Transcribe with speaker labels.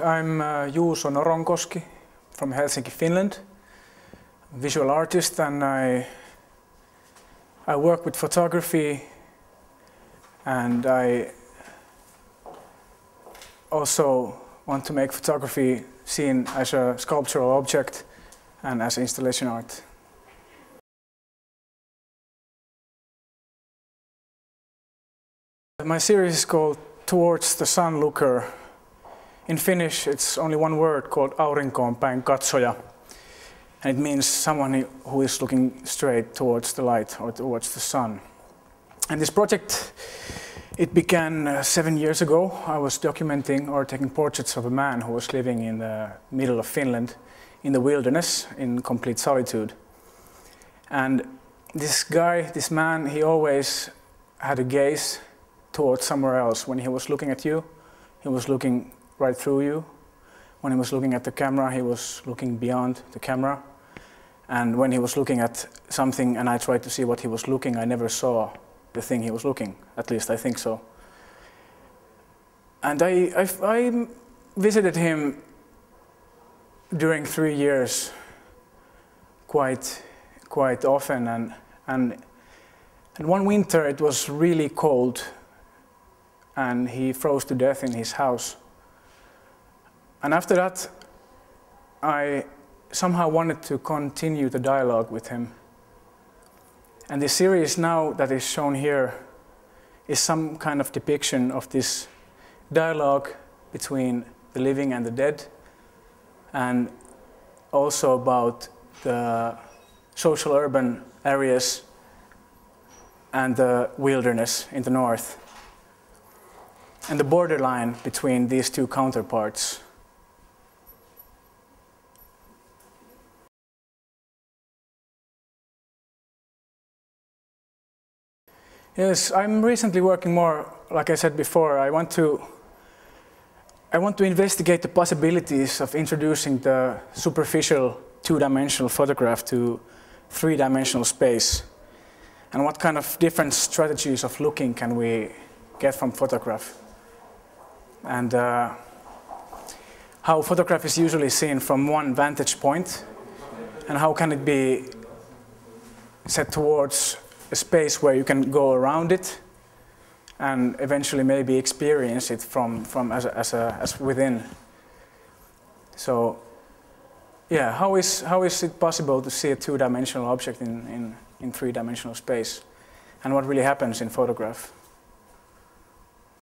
Speaker 1: I'm Juuso Noronkoski from Helsinki, Finland, visual artist, and I work with photography, and I also want to make photography seen as a sculptural object and as installation art. My series is called Towards the Sun Looker. In Finnish, it's only one word called aurinkoon päin katsoja, and it means someone who is looking straight towards the light or towards the sun. And this project, it began 7 years ago. I was documenting or taking portraits of a man who was living in the middle of Finland, in the wilderness, in complete solitude. And this guy, this man, he always had a gaze towards somewhere else. When he was looking at you, he was looking right through you. When he was looking at the camera, he was looking beyond the camera. And when he was looking at something and I tried to see what he was looking, I never saw the thing he was looking. At least I think so. And I visited him during 3 years quite often. And one winter it was really cold and he froze to death in his house. And after that, I somehow wanted to continue the dialogue with him. And the series now that is shown here is some kind of depiction of this dialogue between the living and the dead, and also about the social urban areas and the wilderness in the north, and the borderline between these two counterparts. Yes, I'm recently working more, like I said before, I want to investigate the possibilities of introducing the superficial two-dimensional photograph to three-dimensional space. And what kind of different strategies of looking can we get from photograph? And how photograph is usually seen from one vantage point, and how can it be set towards a space where you can go around it and eventually maybe experience it from as within. So yeah, how is it possible to see a two-dimensional object in three-dimensional space, and what really happens in photograph?